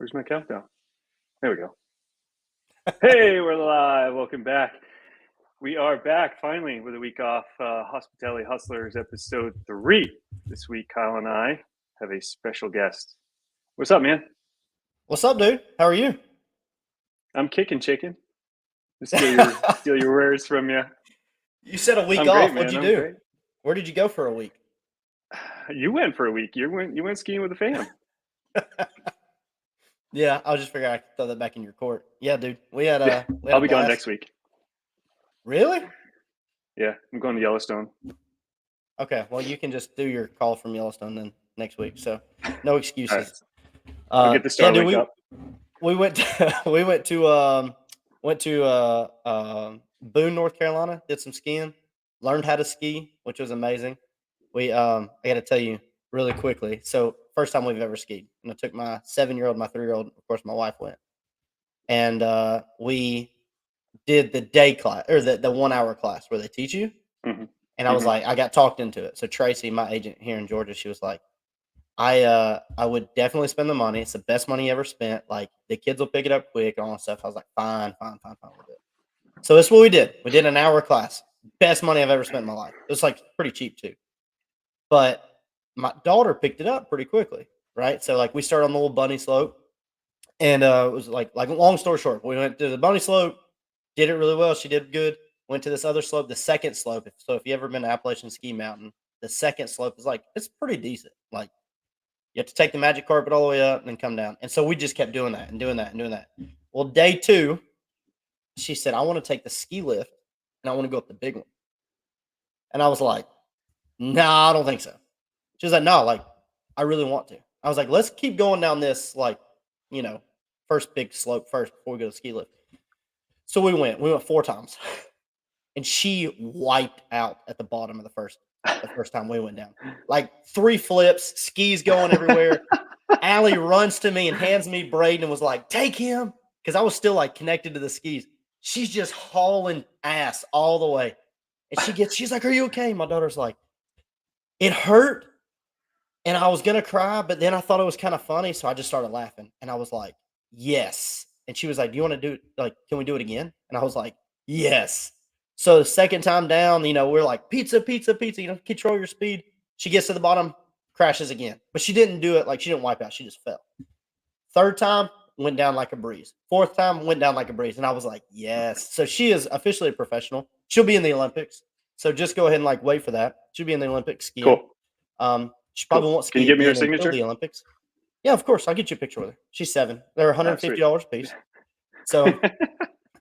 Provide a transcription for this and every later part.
Where's my countdown? There we go. Hey, we're live. Welcome back. We are back finally with a week off. Hospitality Hustlers episode 3. This week, Kyle and I have a special guest. What's up, man? What's up, dude? How are you? I'm kicking chicken. Steal your words from you. You said a week I'm off. great, What'd man. you do? Great. Where did you go for a week? You went for a week. You went skiing with the fam. Yeah, I was just figuring I could throw that back in your court. Yeah, dude. We had I'll be gone next week. Really? Yeah, I'm going to Yellowstone. Okay, well, you can just do your call from Yellowstone then next week. So no excuses. Right. I'll get the Starlink up. We went to Boone, North Carolina. Did some skiing. Learned how to ski, which was amazing. I got to tell you really quickly. So first time we've ever skied. And I took my 7-year-old, my 3-year-old, of course, my wife went. And we did the day class or the 1 hour class where they teach you. Mm-hmm. And I was like, I got talked into it. So Tracy, my agent here in Georgia, she was like, I would definitely spend the money. It's the best money you ever spent. Like the kids will pick it up quick and all that stuff. I was like, fine, we'll do it. So that's what we did. We did an hour class. Best money I've ever spent in my life. It was like pretty cheap too. But my daughter picked it up pretty quickly, right? So like we started on the little bunny slope, and it was like long story short, we went to the bunny slope, did it really well. She did good. Went to this other slope, the second slope. So if you ever been to Appalachian Ski Mountain, the second slope is like it's pretty decent. Like you have to take the magic carpet all the way up and then come down. And so we just kept doing that and doing that and doing that. Well, day 2, she said, I want to take the ski lift and I want to go up the big one. And I was like, no, I don't think so. She was like, no, like, I really want to. I was like, let's keep going down this, like, first big slope first before we go to the ski lift. So we went 4 times. And she wiped out at the bottom of the first time we went down. Like 3 flips, skis going everywhere. Allie runs to me and hands me Braden and was like, take him. Because I was still like connected to the skis. She's just hauling ass all the way. And she's like, are you okay? My daughter's like, it hurt. And I was going to cry, but then I thought it was kind of funny. So I just started laughing. And I was like, yes. And she was like, do you want to do it? Like, can we do it again? And I was like, yes. So the second time down, we're like, pizza, control your speed. She gets to the bottom, crashes again. But she didn't do it like she didn't wipe out. She just fell. 3rd time, went down like a breeze. 4th time, went down like a breeze. And I was like, yes. So she is officially a professional. She'll be in the Olympics. So just go ahead and like wait for that. She'll be in the Olympics skiing. Cool. She probably won't ski. Can you give me her signature? The Olympics. Yeah, of course. I'll get you a picture with her. She's 7. They're $150 a piece. So,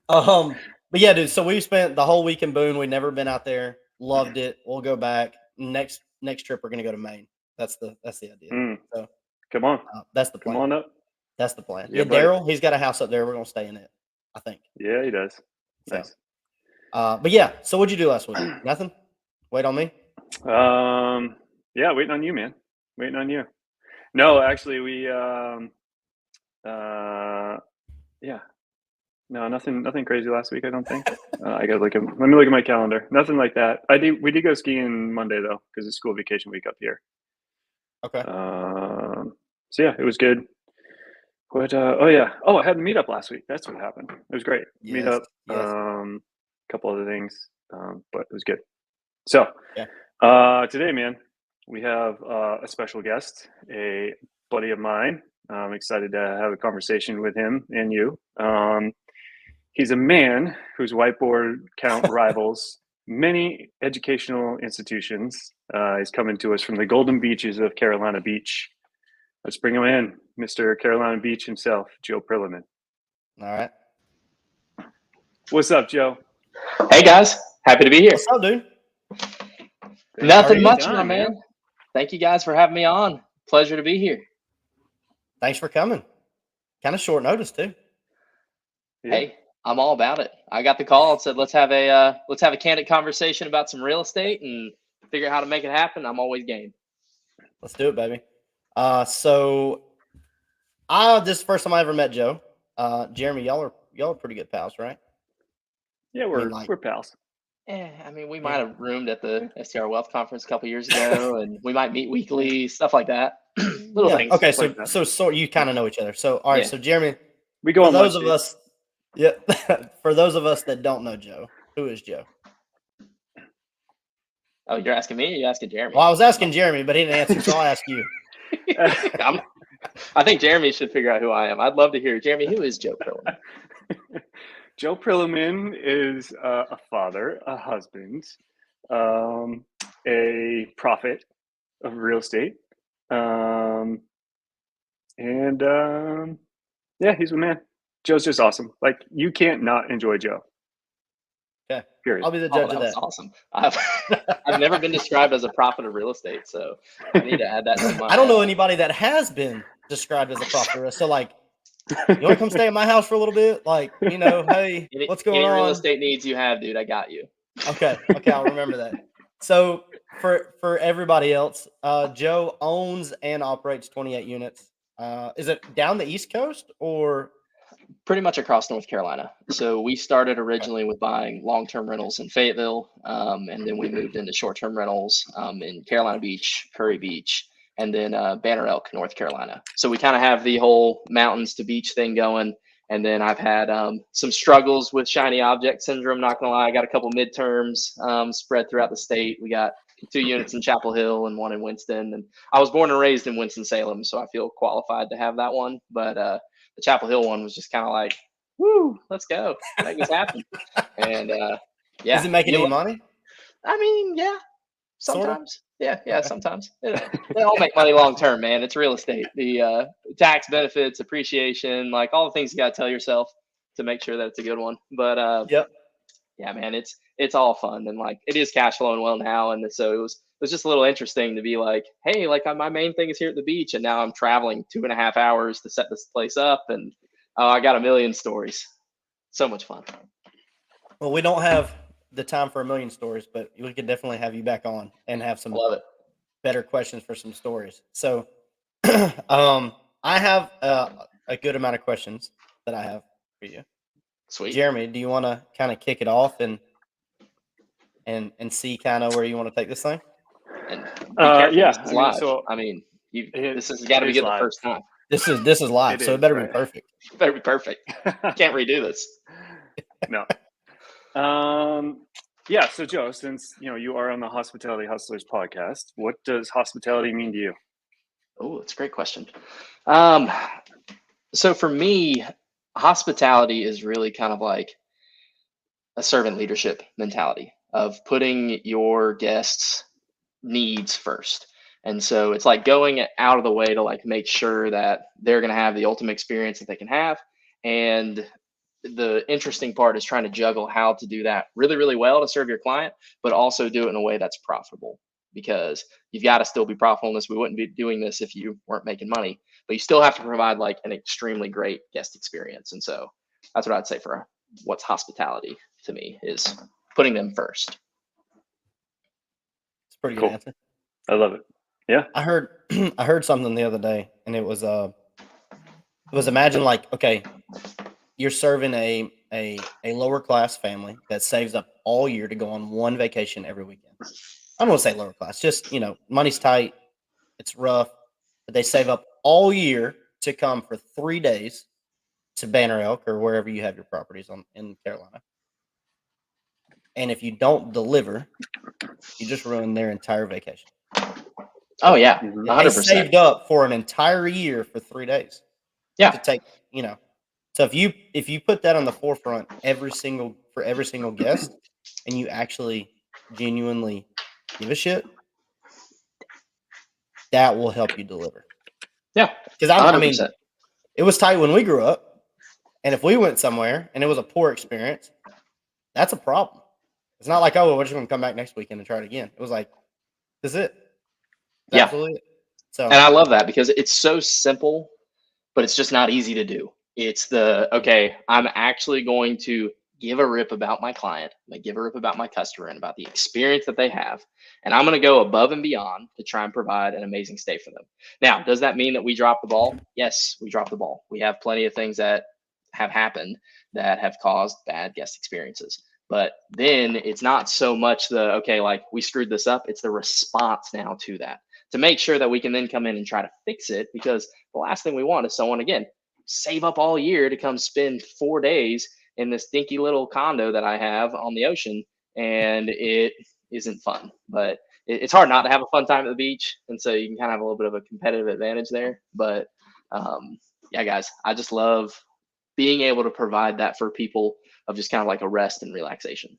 but yeah, dude. So we spent the whole week in Boone. We'd never been out there. Loved it. We'll go back. Next trip, we're gonna go to Maine. That's the idea. So come on. That's the plan. Come on up. That's the plan. Yeah, Daryl, he's got a house up there. We're gonna stay in it, I think. Yeah, he does. Nice. But yeah. So what'd you do last week? Nothing. Wait on me. Yeah, waiting on you, man. Waiting on you. No, actually, we yeah. No, nothing crazy last week, I don't think. I gotta let me look at my calendar. Nothing like that. We did go skiing Monday though, because it's school vacation week up here. Okay. So yeah, it was good. But I had the meetup last week. That's what happened. It was great. Yes, Meetup. yes. Couple other things. But it was good. So today, man, we have a special guest, a buddy of mine. I'm excited to have a conversation with him and you. He's a man whose whiteboard count rivals many educational institutions. He's coming to us from the golden beaches of Carolina Beach. Let's bring him in, Mr. Carolina Beach himself, Joe Prillaman. All right. What's up, Joe? Hey, guys. Happy to be here. What's up, dude? Nothing much, my man. Thank you guys for having me on. Pleasure to be here. Thanks for coming. Kind of short notice, too. Yeah. Hey, I'm all about it. I got the call and said, let's have a candid conversation about some real estate and figure out how to make it happen. I'm always game. Let's do it, baby. So this is the first time I ever met Joe. Jeremy, y'all are pretty good pals, right? Yeah, we're pals. I mean, we might have roomed at the STR Wealth Conference a couple years ago, and we might meet weekly, stuff like that. Little things. Okay, like that. so you kind of know each other. So all right, Yeah. so Jeremy, We go for on those lunch of us, yeah, for those of us that don't know Joe, who is Joe? Oh, you're asking me? Or you're asking Jeremy? Well, I was asking Jeremy, but he didn't answer, so I'll ask you. I think Jeremy should figure out who I am. I'd love to hear. Jeremy, who is Joe Prillaman? Joe Prillaman is a father, a husband, a prophet of real estate, and yeah, he's a man. Joe's just awesome. Like, you can't not enjoy Joe. Okay, period. I'll be the judge of that. Was awesome. I've never been described as a prophet of real estate, so I need to add that to my. I don't know anybody that has been described as a prophet. So, like, you want to come stay at my house for a little bit? Like, you know, hey, what's going on? Real estate needs you have, dude. I got you. Okay, I'll remember that. So for everybody else, Joe owns and operates 28 units. Is it down the East Coast or? Pretty much across North Carolina. So we started originally with buying long-term rentals in Fayetteville, and then we moved into short-term rentals in Carolina Beach, Curry Beach, and then Banner Elk, North Carolina. So we kind of have the whole mountains to beach thing going. And then I've had some struggles with shiny object syndrome. Not gonna lie, I got a couple midterms spread throughout the state. We got 2 units in Chapel Hill and 1 in Winston. And I was born and raised in Winston-Salem, so I feel qualified to have that one. But the Chapel Hill one was just kind of like, woo, let's go, make this happen. And yeah. Is it making any money? I mean, yeah, sometimes. Sorta? Yeah, sometimes. They all make money long term, man. It's real estate. The tax benefits, appreciation, like all the things you got to tell yourself to make sure that it's a good one. But yep. Yeah, man, it's all fun, and like it is cash flowing well now, and so it was just a little interesting to be like, hey, like my main thing is here at the beach, and now I'm traveling 2.5 hours to set this place up, and I got a million stories. So much fun. Well, we don't have the time for a million stories, but we could definitely have you back on and have some better questions for some stories. So I have a good amount of questions that I have for you. Sweet. Jeremy, do you want to kind of kick it off and see kind of where you want to take this thing? And yeah, this is live. So I mean, this has got to be good the first time. This is live, so it better be perfect. It better be perfect. Can't redo this. No. Yeah. So Joe, since you are on the Hospitality Hustlers podcast, what does hospitality mean to you? Oh, that's a great question. So for me, hospitality is really kind of like a servant leadership mentality of putting your guests' needs first. And so it's like going out of the way to like make sure that they're going to have the ultimate experience that they can have. And the interesting part is trying to juggle how to do that really, really well to serve your client, but also do it in a way that's profitable, because you've got to still be profitable in this. We wouldn't be doing this if you weren't making money, but you still have to provide like an extremely great guest experience. And so that's what I'd say for what's hospitality to me, is putting them first. It's pretty good answer. I love it. Yeah. I heard something the other day, and it was imagine like, okay, you're serving a lower class family that saves up all year to go on one vacation every weekend. I don't want to say lower class, just, money's tight, it's rough, but they save up all year to come for 3 days to Banner Elk or wherever you have your properties in Carolina. And if you don't deliver, you just ruin their entire vacation. Oh yeah, 100%. They saved up for an entire year for 3 days. Yeah. To take, So if you put that on the forefront for every single guest, and you actually genuinely give a shit, that will help you deliver. Yeah. Because I mean, it was tight when we grew up, and if we went somewhere and it was a poor experience, that's a problem. It's not like, oh, we're just going to come back next weekend and try it again. It was like, this is it. Yeah. Absolutely. So, and I love that because it's so simple, but it's just not easy to do. It's okay, I'm actually going to give a rip about my client, I'm going to give a rip about my customer and about the experience that they have. And I'm going to go above and beyond to try and provide an amazing stay for them. Now, does that mean that we drop the ball? Yes, we drop the ball. We have plenty of things that have happened that have caused bad guest experiences. But then it's not so much the, okay, like we screwed this up. It's the response now to that, to make sure that we can then come in and try to fix it. Because the last thing we want is someone, again, save up all year to come spend 4 days in this dinky little condo that I have on the ocean, and it isn't fun. But it's hard not to have a fun time at the beach, and so you can kind of have a little bit of a competitive advantage there. But yeah, guys, I just love being able to provide that for people, of just kind of like a rest and relaxation.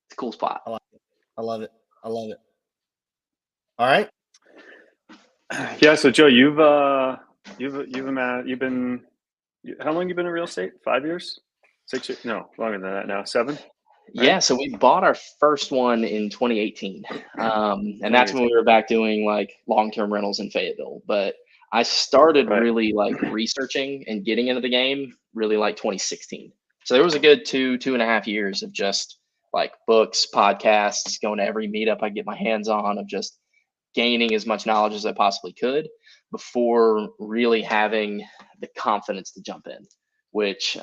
It's a cool spot. I like it. I love it. I love it. All right. Yeah. So Joe, you've been how long you been in real estate? 5 years? 6 years? No, longer than that now. 7? Yeah, so we bought our first one in 2018, and that's when we were back doing like long-term rentals in Fayetteville. But I started really like researching and getting into the game really like 2016. So there was a good 2.5 years of just like books, podcasts, going to every meetup I get my hands on, of just gaining as much knowledge as I possibly could before really having the confidence to jump in, which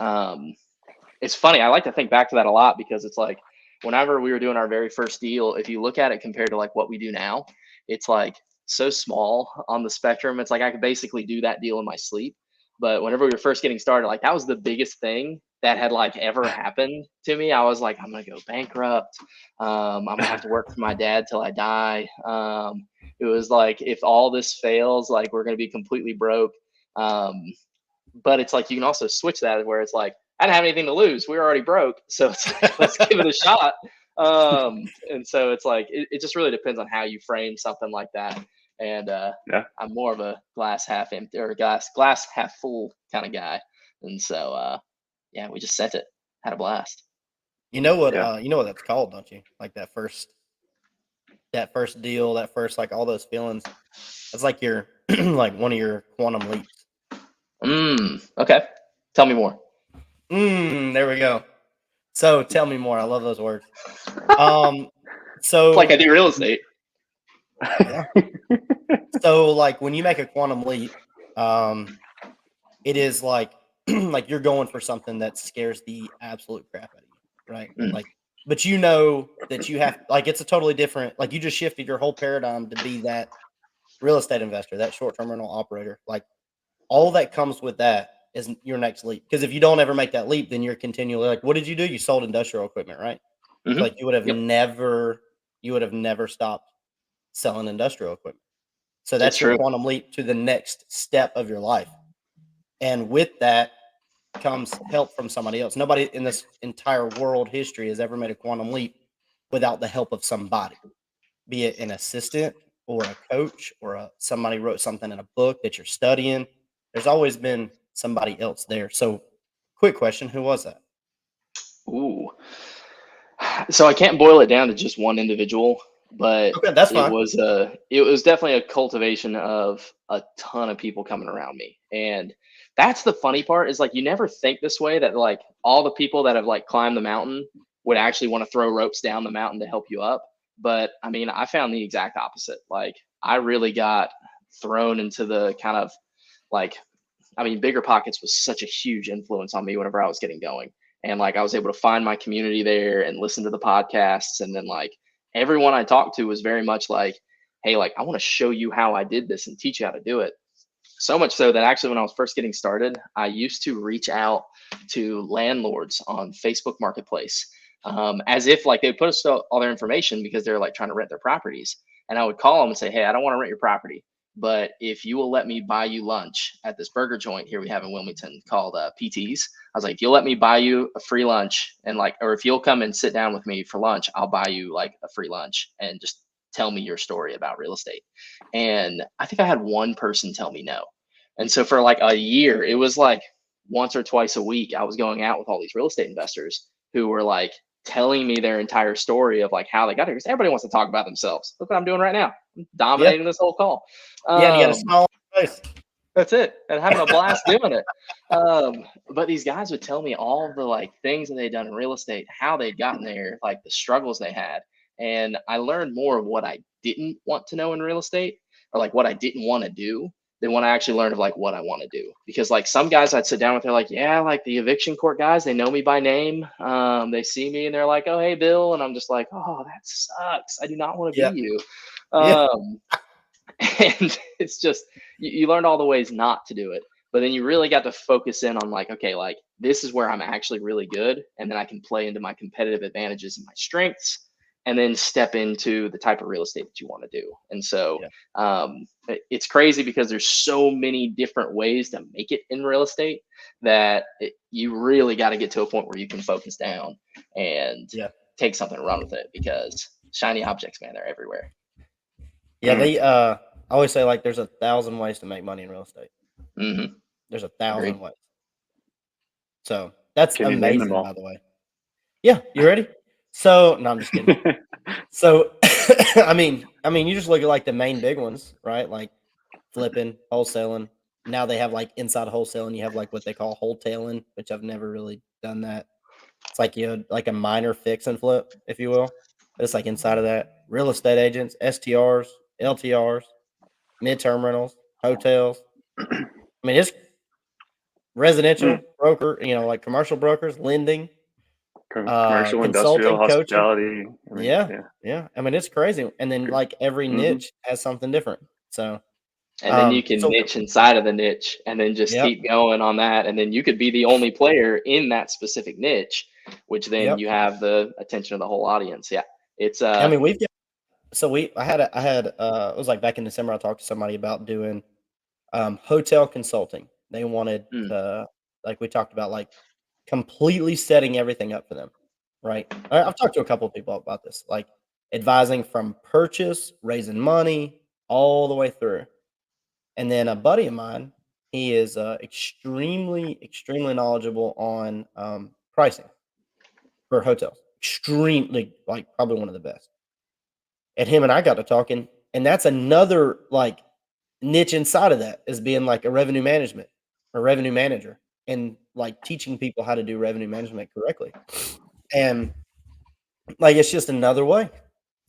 it's funny. I like to think back to that a lot, because it's like whenever we were doing our very first deal, if you look at it compared to like what we do now, it's like so small on the spectrum. It's like I could basically do that deal in my sleep. But whenever we were first getting started, like that was the biggest thing that had like ever happened to me. I was like, I'm gonna go bankrupt. I'm gonna have to work for my dad till I die. It was like, if all this fails, like we're gonna be completely broke. But it's like you can also switch that where it's like, I didn't have anything to lose. We were already broke, so it's like, let's give it a shot. And so it's like it just really depends on how you frame something like that. And I'm more of a glass half empty or glass half full kind of guy. And so yeah, we just sent it, had a blast. You know what that's called, don't you? Like that first deal, that first, like all those feelings. That's like your like one of your quantum leaps. Okay. Tell me more. There we go. So tell me more. I love those words. So it's like I do real estate. Yeah. So like when you make a quantum leap, it is like like you're going for something that scares the absolute crap out of you, right? Like, but you know that you have, like, it's a totally different, like you just shifted your whole paradigm to be that real estate investor, that short-term rental operator. Like all that comes with that is your next leap. Because if you don't ever make that leap, then you're continually like, what did you do? You sold industrial equipment, right? So like you would have never stopped selling industrial equipment. So that's your quantum leap to the next step of your life. And with that comes help from somebody else. Nobody in this entire world history has ever made a quantum leap without the help of somebody, be it an assistant or a coach or somebody wrote something in a book that you're studying. There's always been somebody else there. So quick question, who was that? Ooh. So I can't boil it down to just one individual, but okay, that's fine. It was definitely a cultivation of a ton of people coming around me. And that's the funny part, is like you never think this way, that like all the people that have like climbed the mountain would actually want to throw ropes down the mountain to help you up. But I mean, I found the exact opposite. Like I really got thrown into the kind of like, I mean, BiggerPockets was such a huge influence on me whenever I was getting going. And like I was able to find my community there and listen to the podcasts. And then like everyone I talked to was very much like, hey, like I want to show you how I did this and teach you how to do it. So much so that actually when I was first getting started, I used to reach out to landlords on Facebook Marketplace, as if like they put us all their information because they're like trying to rent their properties. And I would call them and say, hey, I don't want to rent your property, but if you will let me buy you lunch at this burger joint here we have in Wilmington called PT's, I was like, if you'll let me buy you a free lunch and like, or if you'll come and sit down with me for lunch, I'll buy you like a free lunch and just tell me your story about real estate. And I think I had one person tell me no. And so for like a year, it was like once or twice a week, I was going out with all these real estate investors who were like telling me their entire story of like how they got here. Because everybody wants to talk about themselves. Look what I'm doing right now. I'm dominating this whole call. Yeah, you got a small face. That's it. And having a blast doing it. But these guys would tell me all the like things that they'd done in real estate, how they'd gotten there, like the struggles they had. And I learned more of what I didn't want to know in real estate, or like what I didn't want to do, than when I actually learned of like what I want to do. Because like some guys I'd sit down with, they're like, yeah, like the eviction court guys, they know me by name. They see me and they're like, oh, hey, Bill. And I'm just like, oh, that sucks. I do not want to be you. And it's just, you learned all the ways not to do it. But then you really got to focus in on like, okay, like this is where I'm actually really good. And then I can play into my competitive advantages and my strengths, and then step into the type of real estate that you want to do. And so it's crazy because there's so many different ways to make it in real estate that you really got to get to a point where you can focus down and take something and run with it, because shiny objects, man, they're everywhere. Yeah, I always say like there's 1,000 ways to make money in real estate. Mm-hmm. There's 1,000 ways. So that's amazing, by the way. Yeah, you ready? So no, I'm just kidding. So I mean, you just look at like the main big ones, right? Like flipping, wholesaling. Now they have like inside wholesaling, you have like what they call wholetailing, which I've never really done that. It's like like a minor fix and flip, if you will. But it's like inside of that. Real estate agents, STRs, LTRs, midterm rentals, hotels. I mean, it's residential broker, like commercial brokers, lending, commercial, consulting, industrial, hospitality. Yeah. I mean, it's crazy. And then like every niche has something different. So, and then you can niche inside of the niche and then just keep going on that. And then you could be the only player in that specific niche, which then you have the attention of the whole audience. Yeah. It's, I mean, it was like back in December, I talked to somebody about doing hotel consulting. They wanted to, like we talked about, like completely setting everything up for them, right? I've talked to a couple of people about this, like advising from purchase, raising money, all the way through. And then a buddy of mine, he is extremely knowledgeable on pricing for hotels. Extremely, like probably one of the best. And him and I got to talking, and that's another like niche inside of that, is being like a revenue management or revenue manager, and like teaching people how to do revenue management correctly. And like, it's just another way.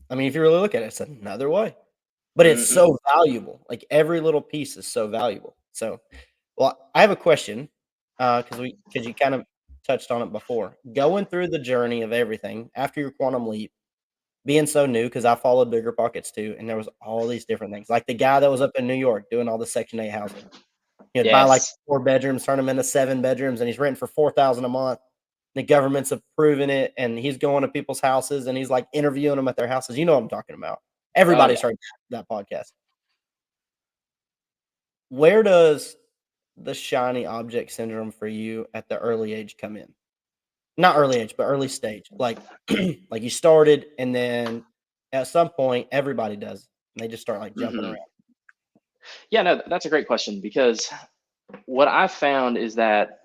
I mean, if you really look at it, it's another way, but it's so valuable. Like every little piece is so valuable. So, well, I have a question, because you kind of touched on it before. Going through the journey of everything after your quantum leap, being so new, because I followed BiggerPockets too, and there was all these different things. Like the guy that was up in New York doing all the Section 8 housing. He'd buy like 4 bedrooms, turn them into 7 bedrooms, and he's renting for $4,000 a month. The government's approving it, and he's going to people's houses, and he's like interviewing them at their houses. You know what I'm talking about. Everybody's heard that podcast. Where does the shiny object syndrome for you at the early age come in? Not early age, but early stage. Like, like you started, and then at some point, everybody does. And they just start like jumping around. Yeah, no, that's a great question, because what I've found is that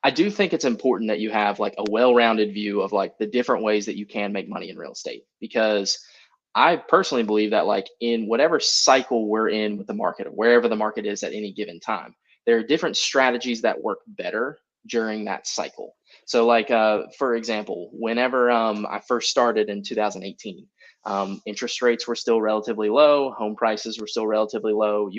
I do think it's important that you have like a well-rounded view of like the different ways that you can make money in real estate, because I personally believe that like in whatever cycle we're in with the market, or wherever the market is at any given time, there are different strategies that work better during that cycle. So like, for example, whenever I first started in 2018, interest rates were still relatively low, home prices were still relatively low.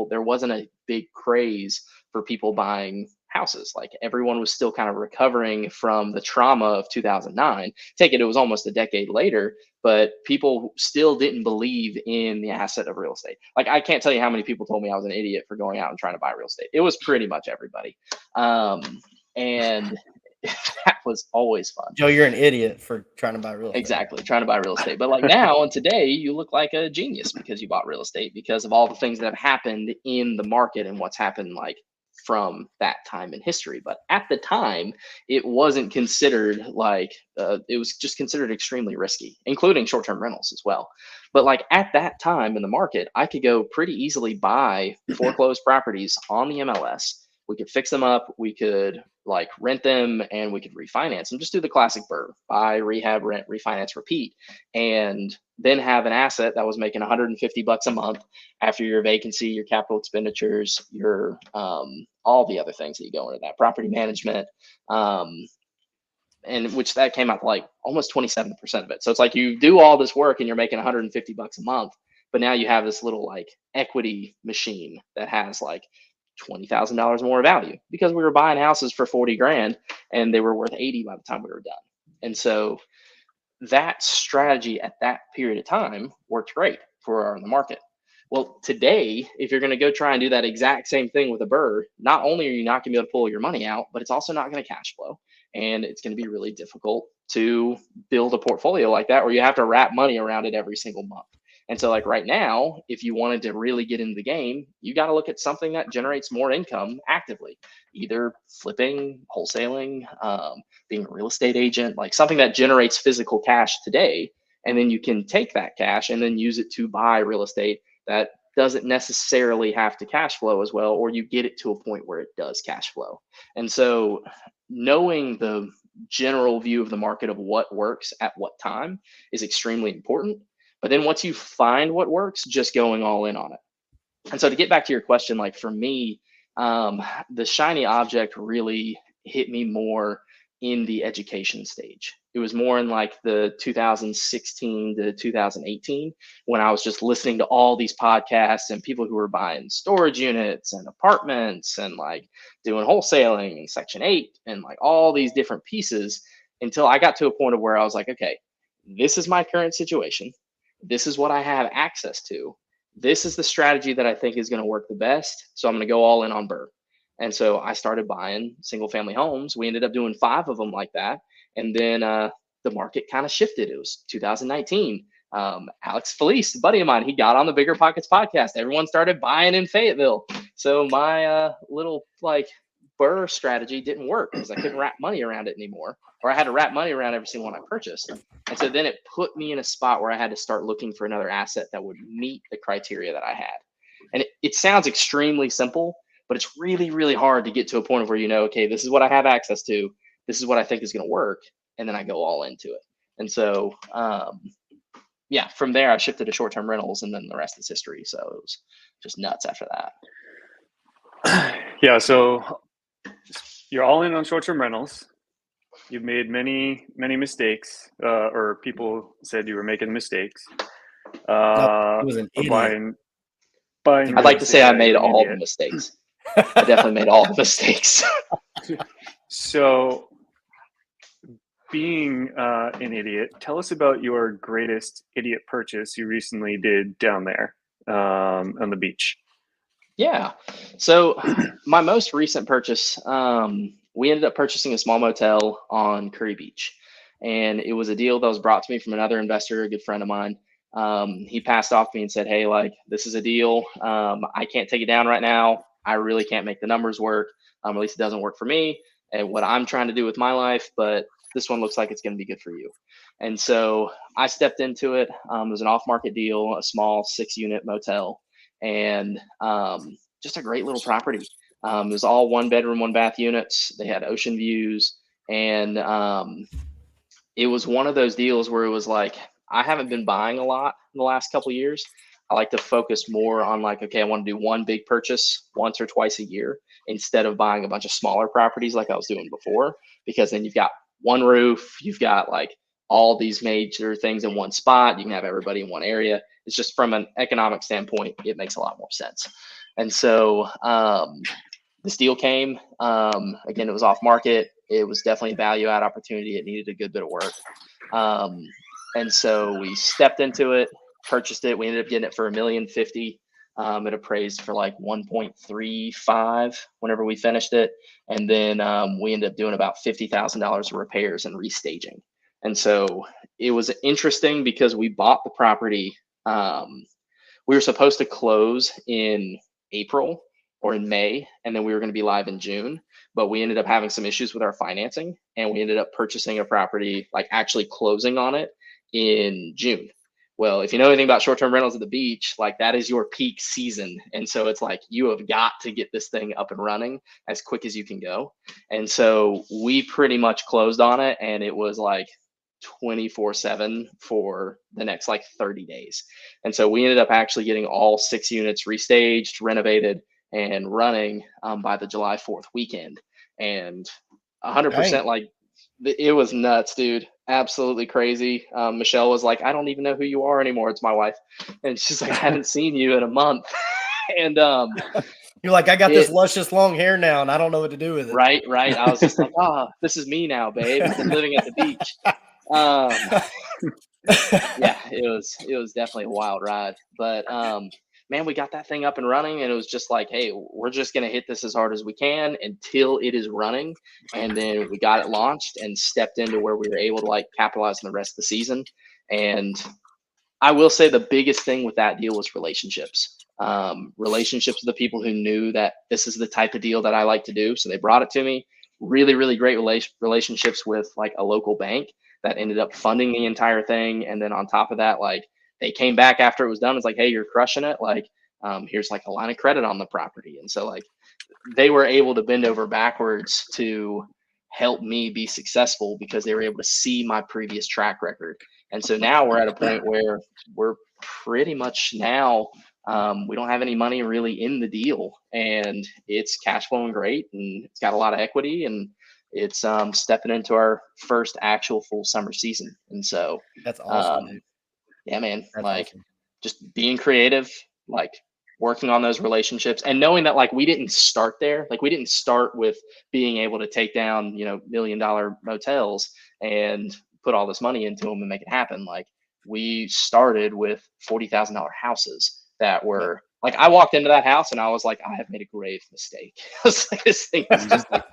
There wasn't a big craze for people buying houses. Like everyone was still kind of recovering from the trauma of 2009. It was almost a decade later, but people still didn't believe in the asset of real estate. Like I can't tell you how many people told me I was an idiot for going out and trying to buy real estate. It was pretty much everybody. And that was always fun. Joe, you're an idiot for trying to buy real estate. Exactly, trying to buy real estate. But like now and today, you look like a genius because you bought real estate, because of all the things that have happened in the market and what's happened like from that time in history. But at the time, it wasn't considered like, it was just considered extremely risky, including short-term rentals as well. But like at that time in the market, I could go pretty easily buy foreclosed properties on the MLS. We could fix them up, we could like rent them, and we could refinance them. Just do the classic BRRRR: buy, rehab, rent, refinance, repeat, and then have an asset that was making $150 a month after your vacancy, your capital expenditures, your all the other things that you go into that, property management, and which that came out to like almost 27% of it. So it's like you do all this work and you're making $150 a month, but now you have this little like equity machine that has like $20,000 more value because we were buying houses for 40 grand and they were worth 80 by the time we were done. And so that strategy at that period of time worked great for our in the market. Well, today, if you're going to go try and do that exact same thing with a BRRRR, not only are you not going to be able to pull your money out, but it's also not going to cash flow. And it's going to be really difficult to build a portfolio like that where you have to wrap money around it every single month. And so like right now, if you wanted to really get into the game, you got to look at something that generates more income actively, either flipping, wholesaling, being a real estate agent, like something that generates physical cash today. And then you can take that cash and then use it to buy real estate that doesn't necessarily have to cash flow as well, or you get it to a point where it does cash flow. And so knowing the general view of the market of what works at what time is extremely important. But then once you find what works, just going all in on it. And so to get back to your question, like for me, the shiny object really hit me more in the education stage. It was more in like the 2016 to 2018 when I was just listening to all these podcasts and people who were buying storage units and apartments and like doing wholesaling and Section 8 and like all these different pieces until I got to a point of where I was like, okay, this is my current situation. This is what I have access to. This is the strategy that I think is going to work the best. So I'm going to go all in on BRRRR. And so I started buying single family homes. We ended up doing 5 of them like that. And then the market kind of shifted. It was 2019. 𝗙ście, a buddy of mine, he got on the Bigger Pockets podcast. Everyone started buying in Fayetteville. So my little like BRRRR strategy didn't work because I couldn't wrap money around it anymore, or I had to wrap money around every single one I purchased. And so then it put me in a spot where I had to start looking for another asset that would meet the criteria that I had. And it sounds extremely simple, but it's really, really hard to get to a point of where you know, okay, this is what I have access to. This is what I think is going to work. And then I go all into it. And so, yeah, from there, I shifted to short-term rentals, and then the rest is history. So it was just nuts after that. Yeah, so you're all in on short-term rentals. You've made many mistakes, or people said you were making mistakes. No, he was an idiot. I'd like to say I made all the mistakes. I definitely made all the mistakes. So, being an idiot, tell us about your greatest idiot purchase you recently did down there on the beach. Yeah. So my most recent purchase, we ended up purchasing a small motel on Curry Beach. And it was a deal that was brought to me from another investor, a good friend of mine. He passed off me and said, hey, like, this is a deal. I can't take it down right now. I really can't make the numbers work. At least it doesn't work for me and what I'm trying to do with my life, but this one looks like it's going to be good for you. And so I stepped into it. It was an off-market deal, a small 6-unit motel, and just a great little property. It was all 1-bedroom, 1-bath units. They had ocean views, and it was one of those deals where it was like, I haven't been buying a lot in the last couple of years. I like to focus more on like, okay, I want to do one big purchase once or twice a year instead of buying a bunch of smaller properties like I was doing before, because then you've got one roof, you've got like all these major things in one spot. You can have everybody in one area. It's just from an economic standpoint, it makes a lot more sense. And so this deal came, again, it was off market. It was definitely a value add opportunity. It needed a good bit of work. And so we stepped into it, purchased it. We ended up getting it for $1,050,000. It appraised for like 1.35 whenever we finished it. And then we ended up doing about $50,000 of repairs and restaging. And so it was interesting because we bought the property. We were supposed to close in April or in May, and then we were going to be live in June, but we ended up having some issues with our financing, and we ended up purchasing a property, like actually closing on it in June. Well, if you know anything about short-term rentals at the beach, like that is your peak season. And so it's like, you have got to get this thing up and running as quick as you can go. And so we pretty much closed on it, and it was like 24/7 for the next like 30 days. And so we ended up actually getting all 6 units restaged, renovated, and running by the July 4th weekend. And 100% like, it was nuts, dude. absolutely crazy. Michelle was like, I don't even know who you are anymore. It's my wife. And she's like, I haven't seen you in a month. And you're like, I got this luscious long hair now and I don't know what to do with it. Right. I was just like, oh, this is me now, babe. I've been living at the beach. Yeah, it was definitely a wild ride. But man, we got that thing up and running, and it was just like, hey, we're just gonna hit this as hard as we can until it is running. And then we got it launched and stepped into where we were able to like capitalize on the rest of the season. And I will say the biggest thing with that deal was relationships. Relationships with the people who knew that this is the type of deal that I like to do. So they brought it to me. Really, really great relationships with like a local bank that ended up funding the entire thing. And then on top of that, like they came back after it was done. It's like, hey, you're crushing it. Like, here's like a line of credit on the property. And so like they were able to bend over backwards to help me be successful because they were able to see my previous track record. And so now we're at a point where we're pretty much now, we don't have any money really in the deal, and it's cash flowing great, and it's got a lot of equity, and it's stepping into our first actual full summer season. And so that's awesome. Yeah, man, that's like awesome. Just being creative, like working on those relationships and knowing that like we didn't start there. Like we didn't start with being able to take down, $1 million motels and put all this money into them and make it happen. Like we started with $40,000 houses that were like, I walked into that house and I was like, I have made a grave mistake. I was like, this thing is just like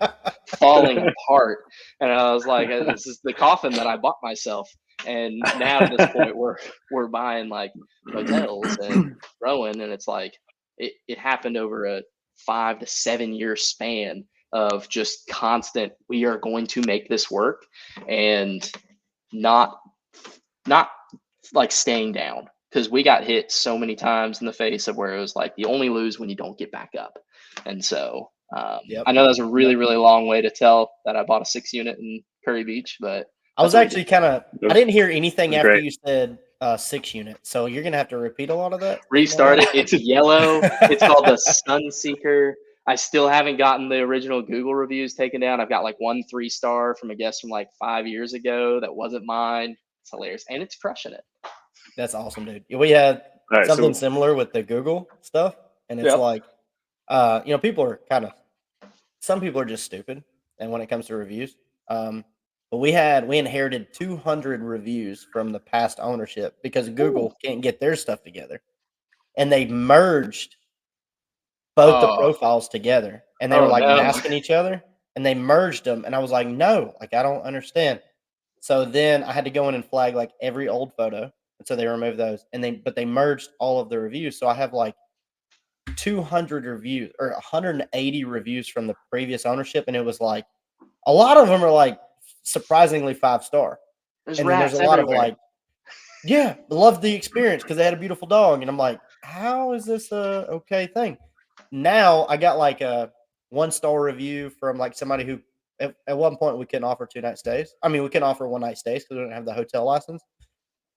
falling apart. And I was like, this is the coffin that I bought myself. And now at this point we're buying like motels and growing, and it's like it happened over a 5 to 7 year span of just constant, we are going to make this work, and not like staying down, because we got hit so many times in the face of where it was like you only lose when you don't get back up. And so I know that's a really, really long way to tell that I bought a 6-unit in Curry Beach, but I was actually I didn't hear anything after you said 6-unit. So you're going to have to repeat a lot of that. Restart it. It's yellow. It's called the Sunseeker. I still haven't gotten the original Google reviews taken down. I've got like 1 3-star from a guest from like 5 years ago that wasn't mine. It's hilarious. And it's crushing it. That's awesome, dude. We had something similar with the Google stuff. And it's like, people are some people are just stupid. And when it comes to reviews, but we inherited 200 reviews from the past ownership because Google can't get their stuff together, and they merged both the profiles together, and they were like masking each other, and they merged them. And I was like, no, like I don't understand. So then I had to go in and flag like every old photo, and so they removed those, but they merged all of the reviews. So I have like 200 reviews or 180 reviews from the previous ownership, and it was like a lot of them are like surprisingly 5-star. And then there's a lot of like, loved the experience because they had a beautiful dog. And I'm like, how is this a okay thing? Now I got like a 1-star review from like somebody who at one point we couldn't offer 2-night stays. I mean, we couldn't offer 1-night stays because we didn't have the hotel license.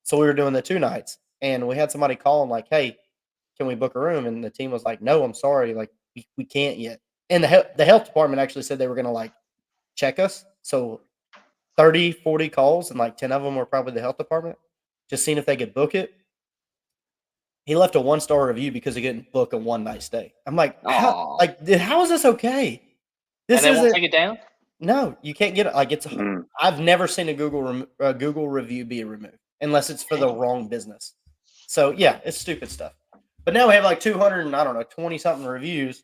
So we were doing the 2 nights, and we had somebody calling like, hey, can we book a room? And the team was like, no, I'm sorry. Like we can't yet. And the health department actually said they were going to like check us. So 30, 40 calls, and like 10 of them were probably the health department, just seeing if they could book it. He left a 1-star review because he couldn't book a 1-night stay. I'm like, how is this okay? This and they won't take it down? No, you can't get it. Like I've never seen a Google review be removed unless it's for the wrong business. So yeah, it's stupid stuff. But now we have like 20 something reviews.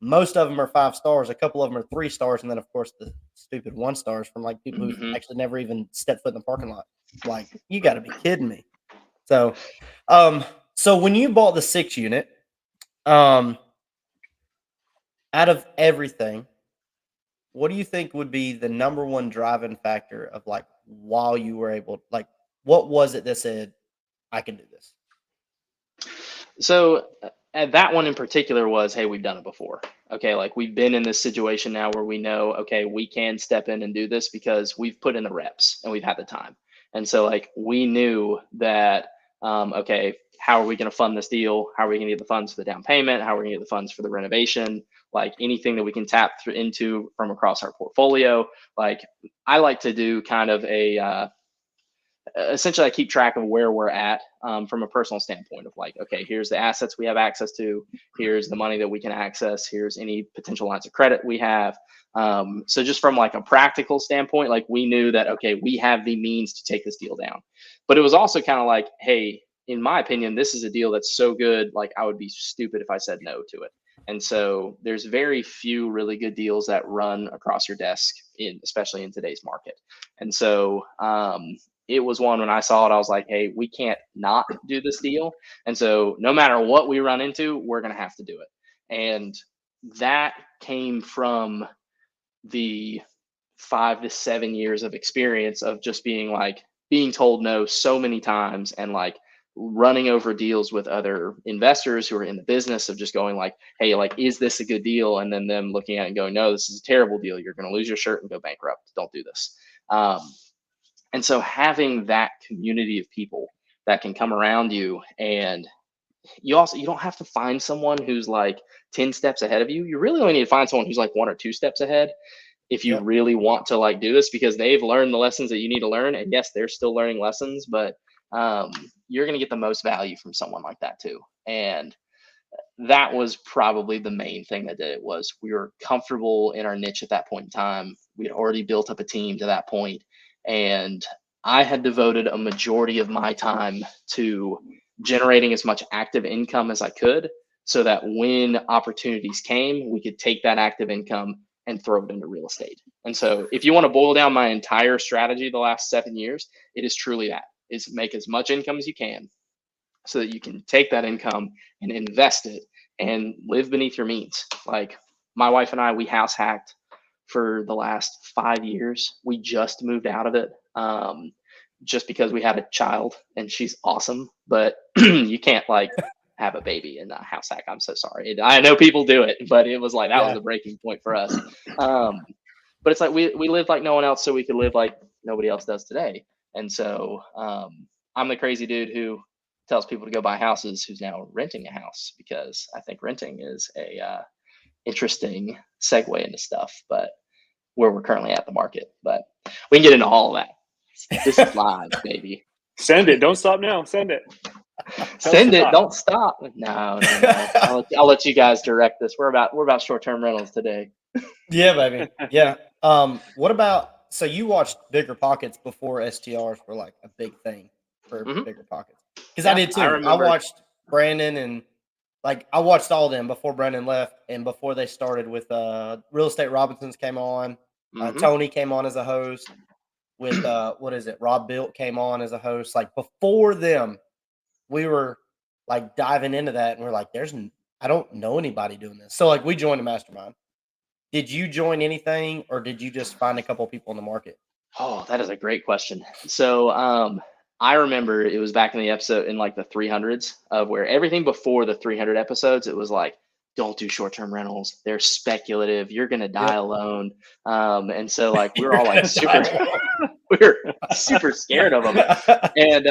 Most of them are 5 stars. A couple of them are 3 stars. And then, of course, the stupid 1-stars from like people who actually never even stepped foot in the parking lot. Like, you got to be kidding me. So, so when you bought the 6-unit, out of everything, what do you think would be the number one driving factor of like while you were able, like, what was it that said, I can do this? So that one in particular was, hey, we've done it before. Okay, like we've been in this situation now where we know, okay, we can step in and do this because we've put in the reps and we've had the time. And so like we knew that, okay, how are we going to fund this deal? How are we going to get the funds for the down payment? How are we going to get the funds for the renovation? Like anything that we can tap into from across our portfolio. Like I like to do kind of a essentially I keep track of where we're at from a personal standpoint of like, okay, here's the assets we have access to, here's the money that we can access, here's any potential lines of credit we have. So just from like a practical standpoint, like we knew that, okay, we have the means to take this deal down. But it was also kind of like, hey, in my opinion, this is a deal that's so good, like I would be stupid if I said no to it. And so there's very few really good deals that run across your desk, especially in today's market. And so it was one when I saw it, I was like, hey, we can't not do this deal. And so no matter what we run into, we're going to have to do it. And that came from the 5 to 7 years of experience of just being told no so many times, and like running over deals with other investors who are in the business of just going like, hey, like, is this a good deal? And then them looking at it and going, no, this is a terrible deal. You're going to lose your shirt and go bankrupt. Don't do this. And so having that community of people that can come around you, and you don't have to find someone who's like 10 steps ahead of you. You really only need to find someone who's like 1 or 2 steps ahead if you really want to like do this, because they've learned the lessons that you need to learn. And yes, they're still learning lessons, but you're going to get the most value from someone like that too. And that was probably the main thing that did it. Was we were comfortable in our niche at that point in time. We had already built up a team to that point, and I had devoted a majority of my time to generating as much active income as I could, so that when opportunities came, we could take that active income and throw it into real estate. And so if you want to boil down my entire strategy the last 7 years, it is truly that, is make as much income as you can so that you can take that income and invest it and live beneath your means. Like my wife and I, we house hacked for the last 5 years. We just moved out of it just because we had a child, and she's awesome, but you can't like have a baby in a house hack. I'm so sorry. I know people do it, but it was like, that was the breaking point for us. But it's like, we live like no one else, so we could live like nobody else does today. And so I'm the crazy dude who tells people to go buy houses, who's now renting a house, because I think renting is a interesting segue into stuff, but where we're currently at the market. But we can get into all of that. This is live, baby. Send it. Don't stop now. Send it. Send it. Don't stop. No. I'll let you guys direct this. We're about short-term rentals today. Yeah, baby. Yeah. What about, so you watched Bigger Pockets before STRs were like a big thing for Bigger Pockets? Because I did too. I watched Brandon, and like I watched all of them before Brandon left, and before they started with Real Estate Robinsons came on. Tony came on as a host with Rob Built came on as a host. Like before them, we were like diving into that, and we're like, I don't know anybody doing this. So like we joined a mastermind. Did you join anything, or did you just find a couple of people in the market? Oh, that is a great question. So I remember it was back in the episode in like the 300s of where everything before the 300 episodes, it was like, don't do short-term rentals. They're speculative. You're going to die alone. And so like, we were all like we were super scared of them. And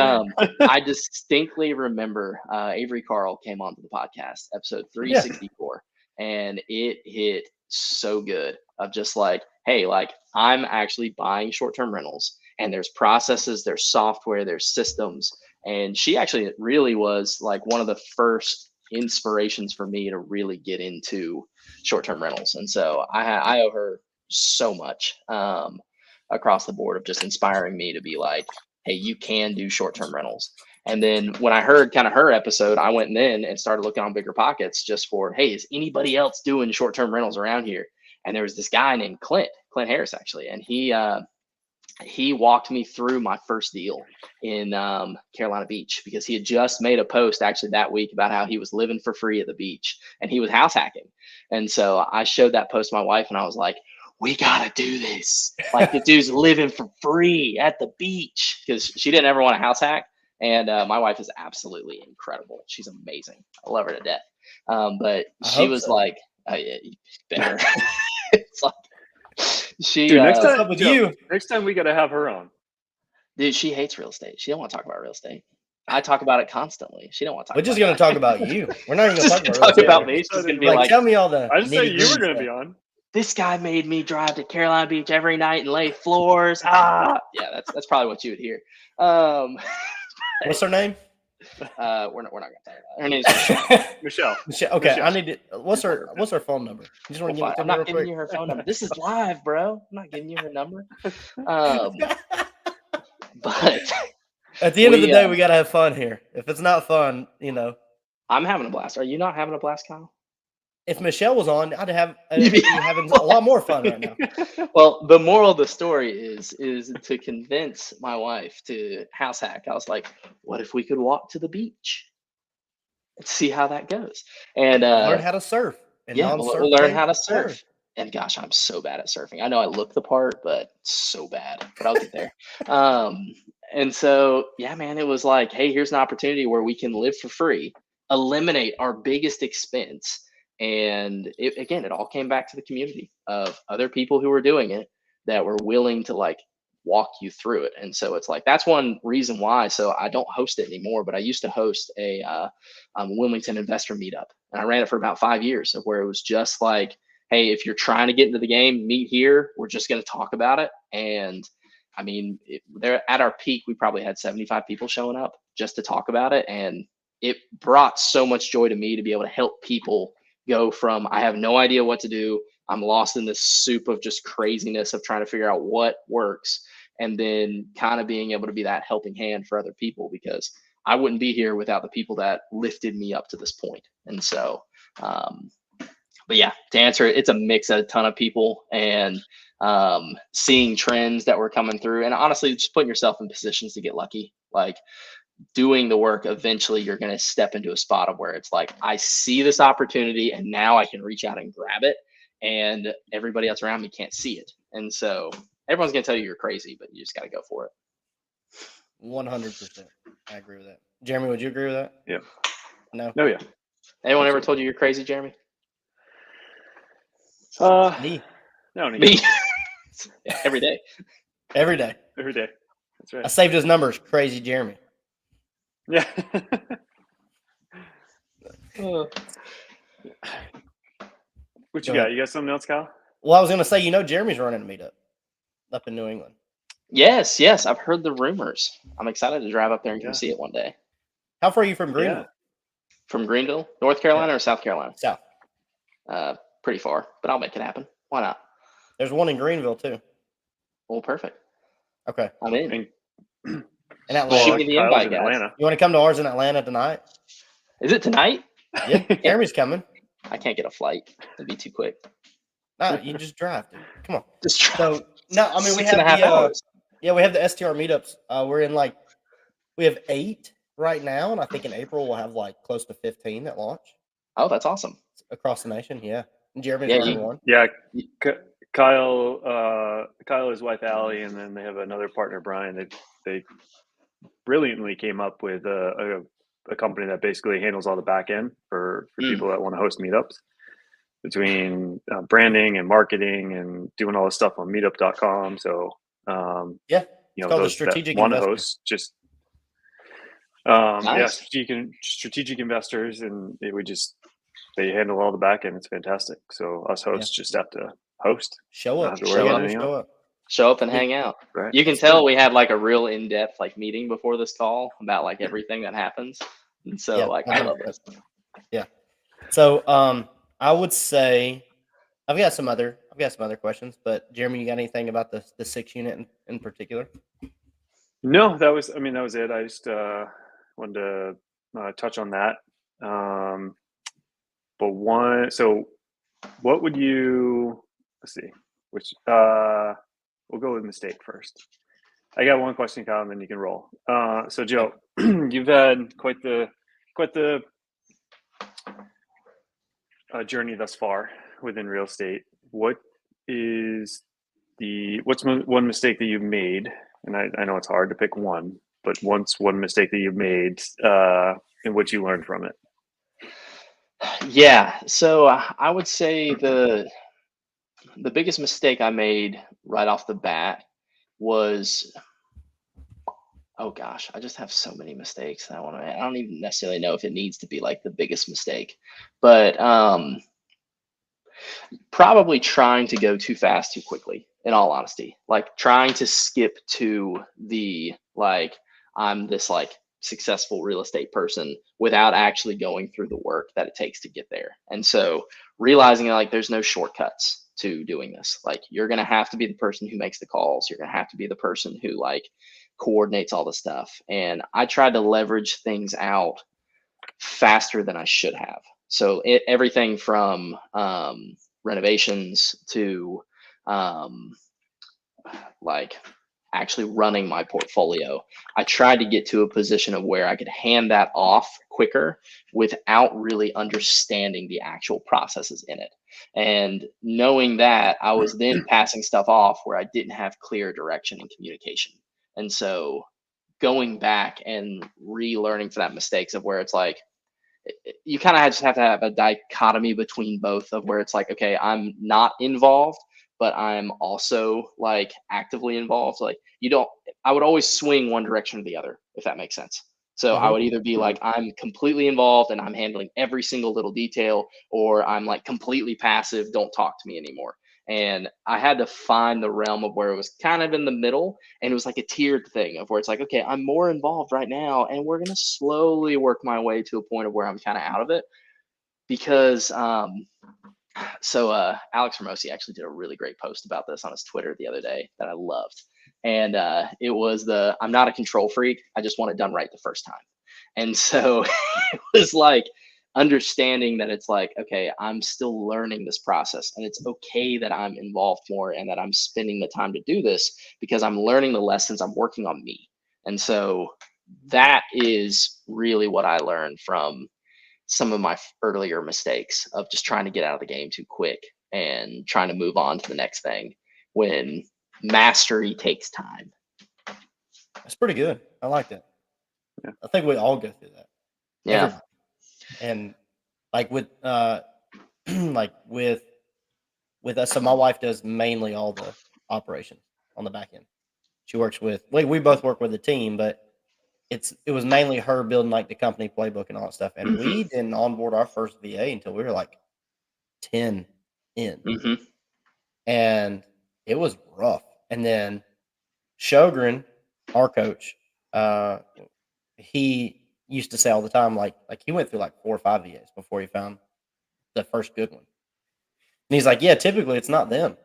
I distinctly remember Avery Carl came onto the podcast, episode 364, and it hit so good of just like, hey, like I'm actually buying short-term rentals, and there's processes, there's software, there's systems. And she actually really was like one of the first inspirations for me to really get into short-term rentals. And so I owe her so much across the board of just inspiring me to be like, hey, you can do short-term rentals. And then when I heard kind of her episode, I went in and started looking on Bigger Pockets just for, hey, is anybody else doing short-term rentals around here? And there was this guy named Clint Harris actually, and he walked me through my first deal in Carolina Beach, because he had just made a post actually that week about how he was living for free at the beach and he was house hacking. And so I showed that post to my wife, and I was like, we gotta do this. Like the dude's living for free at the beach, because she didn't ever want a house hack. And my wife is absolutely incredible. She's amazing. I love her to death. But she was like, oh, yeah, you better. It's like, she dude, next time we got to have her on. Dude, she hates real estate. She don't want to talk about real estate. I talk about it constantly. She don't want to talk. We're just going to talk about you. We're not even going to talk about me. She's going to be like, tell me all the. I just said you were going to be on. this guy made me drive to Carolina Beach every night and lay floors. Yeah, that's probably what you would hear. What's her name? We're not gonna talk about it. Her name's Michelle. Michelle. Okay, Michelle. I need to. What's her phone number? You just want to give it to I'm me not real giving quick? you her phone number. This is live, bro. I'm not giving you her number. But At the end of the day, we gotta have fun here. If it's not fun, I'm having a blast. Are you not having a blast, Kyle? if Michelle was on, I'd be having a lot more fun right now. Well, the moral of the story is to convince my wife to house hack. I was like, what if we could walk to the beach and see how that goes? And learn how to surf. And we'll learn how to surf. And gosh, I'm so bad at surfing. I know I look the part, but so bad. But I'll get there. And so, yeah, man, it was like, hey, here's an opportunity where we can live for free, eliminate our biggest expense. And it all came back to the community of other people who were doing it that were willing to like walk you through it. And so it's like, that's one reason why. So I don't host it anymore, but I used to host a Wilmington investor meetup, and I ran it for about 5 years, of where it was just like, hey, if you're trying to get into the game, meet here. We're just going to talk about it. And I mean, there at our peak, we probably had 75 people showing up just to talk about it. And it brought so much joy to me to be able to help people go from, I have no idea what to do, I'm lost in this soup of just craziness of trying to figure out what works, and then kind of being able to be that helping hand for other people, because I wouldn't be here without the people that lifted me up to this point. And so, but yeah, to answer it, it's a mix of a ton of people, and seeing trends that were coming through, and honestly, just putting yourself in positions to get lucky. Like, doing the work, eventually you're going to step into a spot of where it's like, I see this opportunity and now I can reach out and grab it, and everybody else around me can't see it. And so everyone's going to tell you you're crazy, but you just got to go for it. 100%. I agree with that. Jeremy, would you agree with that? Yeah. No? Oh, yeah. Anyone ever told you you're crazy, Jeremy? Me. No, Me. Yeah, every day. Every day. Every day. That's right. I saved his numbers. Crazy Jeremy. Yeah. What you got? You got something else, Kyle? Well, I was going to say, Jeremy's running a meetup up in New England. Yes. I've heard the rumors. I'm excited to drive up there and come see it one day. How far are you from Greenville? Yeah. From Greenville, North Carolina or South Carolina? South. Pretty far, but I'll make it happen. Why not? There's one in Greenville too. Well, perfect. Okay. I'm in. In Atlanta. Shoot me the invite, guys. Atlanta. You want to come to ours in Atlanta tonight? Is it tonight? Yeah, Jeremy's coming. I can't get a flight. It'd be too quick. No, you just drive, dude. Come on. Just drive. So no, I mean we 6.5 have hours. we have the STR meetups. We're in we have 8 right now, and I think in April we'll have close to 15 at launch. Oh, that's awesome. Across the nation, yeah. And Jeremy's running one. Yeah, Kyle, his wife Allie, and then they have another partner, Brian. They brilliantly came up with a company that basically handles all the back end for people that want to host meetups, between branding and marketing and doing all this stuff on meetup.com. So the strategic want to investor. host just Nice. strategic investors, and they handle all the back end. It's fantastic. So us hosts just have to host. Show up. Show up and hang out. Right. You can tell we had a real in-depth meeting before this call about everything that happens. And so I love this. Yeah. So I would say I've got some other questions, but Jeremy, you got anything about the 6 unit in particular? No, that was it. I just wanted to touch on that. What would you, let's see, we'll go with mistake first. I got one question, Kyle, and then you can roll. So Joe, you've had quite the journey thus far within real estate. What's one mistake that you've made? And I know it's hard to pick one, but one mistake that you've made and what you learned from it. Yeah. So I would say the biggest mistake I made right off the bat was, oh gosh, I just have so many mistakes that I don't even necessarily know if it needs to be the biggest mistake, but Probably trying to go too fast too quickly, in all honesty. Like trying to skip to the like I'm this like successful real estate person without actually going through the work that it takes to get there. And so realizing like there's no shortcuts to doing this. Like you're going to have to be the person who makes the calls. You're going to have to be the person who like coordinates all the stuff. And I tried to leverage things out faster than I should have. So everything from renovations to like actually running my portfolio, I tried to get to a position of where I could hand that off quicker without really understanding the actual processes in it. And knowing that, I was then passing stuff off where I didn't have clear direction and communication. And so going back and relearning from that mistakes of where it's like, you kind of just have to have a dichotomy between both of where it's like, okay, I'm not involved, but I'm also like actively involved. Like I would always swing one direction or the other, if that makes sense. So I would either be like, I'm completely involved and I'm handling every single little detail, or I'm like completely passive, don't talk to me anymore. And I had to find the realm of where it was kind of in the middle, and it was like a tiered thing of where it's like, okay, I'm more involved right now, and we're gonna slowly work my way to a point of where I'm kind of out of it. Because 𝗙𝗻𝗋𝗄𝗎 actually did a really great post about this on his Twitter the other day that I loved. And it was I'm not a control freak. I just want it done right the first time. And so it was like understanding that it's like, okay, I'm still learning this process, and it's okay that I'm involved more and that I'm spending the time to do this because I'm learning the lessons, I'm working on me. And so that is really what I learned from some of my earlier mistakes of just trying to get out of the game too quick and trying to move on to the next thing when mastery takes time. That's pretty good. I like that. Yeah. I think we all go through that. Yeah. Everybody. And like with like with us, so my wife does mainly all the operations on the back end. She works with we both work with a team, but it was mainly her building like the company playbook and all that stuff. And we didn't onboard our first VA until we were like 10 in. And it was rough. And then Sjogren, our coach, he used to say all the time, like he went through like 4 or 5 VAs before he found the first good one. And he's like, yeah, typically it's not them.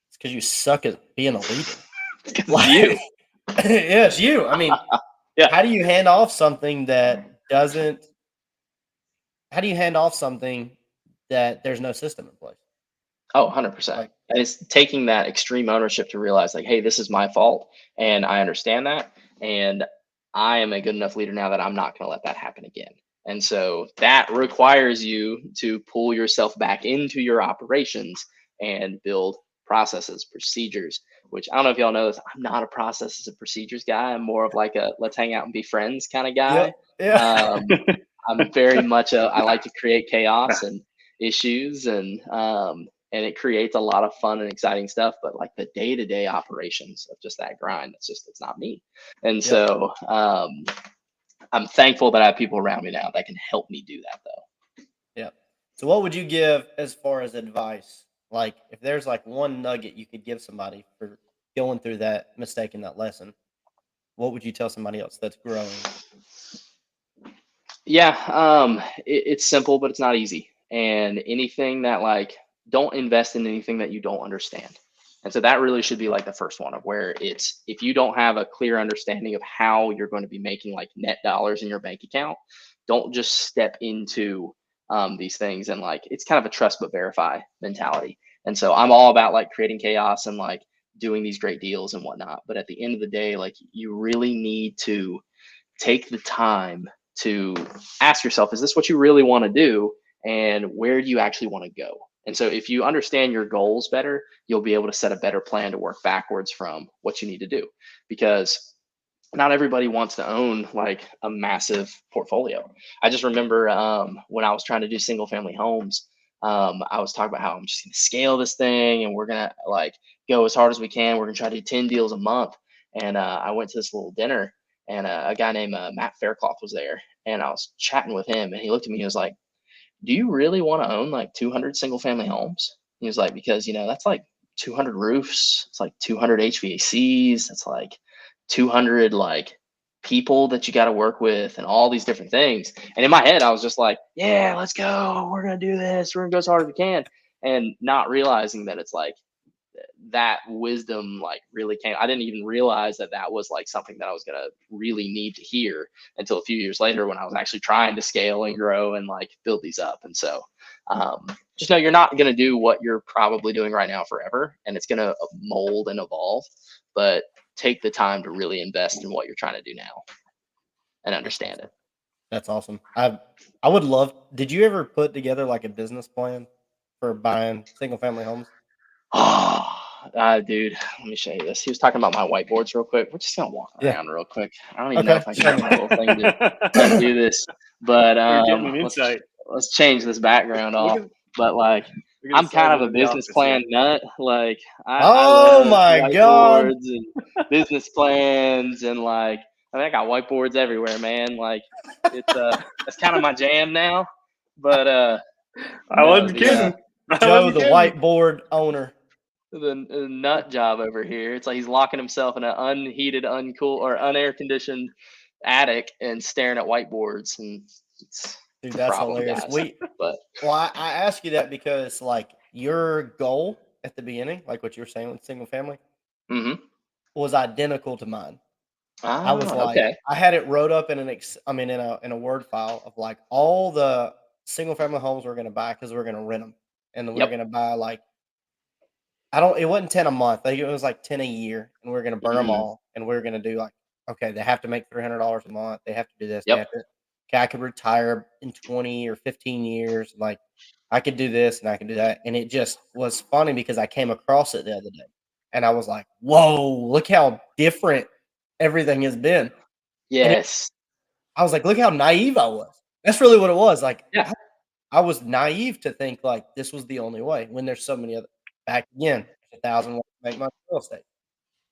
It's because you suck at being a leader. It's you. Yeah, it's you. I mean, yeah. How do you hand off something that there's no system in place? Oh, 100%. Like, and it's taking that extreme ownership to realize like, hey, this is my fault, and I understand that, and I am a good enough leader now that I'm not going to let that happen again. And so that requires you to pull yourself back into your operations and build processes, procedures, which I don't know if y'all know this. I'm not a processes and procedures guy. I'm more of like a let's hang out and be friends kind of guy. yeah. I'm very much I like to create chaos and issues, and it creates a lot of fun and exciting stuff. But like the day-to-day operations of just that grind, it's not me. And so I'm thankful that I have people around me now that can help me do that though. Yeah. So what would you give as far as advice? Like if there's like one nugget you could give somebody for going through that mistake in that lesson, what would you tell somebody else that's growing? Yeah, it's simple, but it's not easy. And anything that like, don't invest in anything that you don't understand. And so that really should be like the first one of where it's, if you don't have a clear understanding of how you're going to be making like net dollars in your bank account, don't just step into these things. And like, it's kind of a trust but verify mentality. And so I'm all about like creating chaos and like doing these great deals and whatnot. But at the end of the day, like you really need to take the time to ask yourself, is this what you really want to do? And where do you actually want to go? And so if you understand your goals better, you'll be able to set a better plan to work backwards from what you need to do, because not everybody wants to own like a massive portfolio. I just remember when I was trying to do single family homes, I was talking about how I'm just going to scale this thing and we're going to like go as hard as we can. We're going to try to do 10 deals a month. And I went to this little dinner, and a guy named Matt Faircloth was there, and I was chatting with him, and he looked at me and he was like, do you really want to own like 200 single family homes? He was like, because, that's like 200 roofs. It's like 200 HVACs. That's like 200 like people that you got to work with and all these different things. And in my head, I was just like, yeah, let's go. We're going to do this. We're going to go as hard as we can. And not realizing that it's like that wisdom like really came. I didn't even realize that that was like something that I was going to really need to hear until a few years later when I was actually trying to scale and grow and like build these up. And so just know you're not going to do what you're probably doing right now forever, and it's going to mold and evolve, but take the time to really invest in what you're trying to do now and understand it. That's awesome. I would love. Did you ever put together like a business plan for buying single family homes? Oh, dude, let me show you this. He was talking about my whiteboards real quick. We're just gonna walk around real quick. I don't even know if I can get my little thing to do this, but let's change this background off. But like, I'm kind of a business plan nut. Like, I love my God, whiteboards and business plans, and like, I got whiteboards everywhere, man. Like, it's kind of my jam now. But I wasn't kidding. Joe, the whiteboard owner. The nut job over here. It's like he's locking himself in an unheated, uncool, or unair conditioned attic and staring at whiteboards. And dude, that's hilarious. I ask you that because like your goal at the beginning, like what you were saying with single family, was identical to mine. I was like, I had it wrote up in in a Word file of like all the single family homes we're going to buy because we're going to rent them, and then we're going to buy like. It wasn't 10 a month. I think it was like 10 a year, and we're going to burn them all. And we're going to do like, okay, they have to make $300 a month. They have to do this. Okay, I could retire in 20 or 15 years. Like I could do this and I can do that. And it just was funny because I came across it the other day and I was like, whoa, look how different everything has been. Yes. I was like, look how naive I was. That's really what it was. Like, I was naive to think like this was the only way when there's so many other. Back again, 1,000 ways to make money in real estate.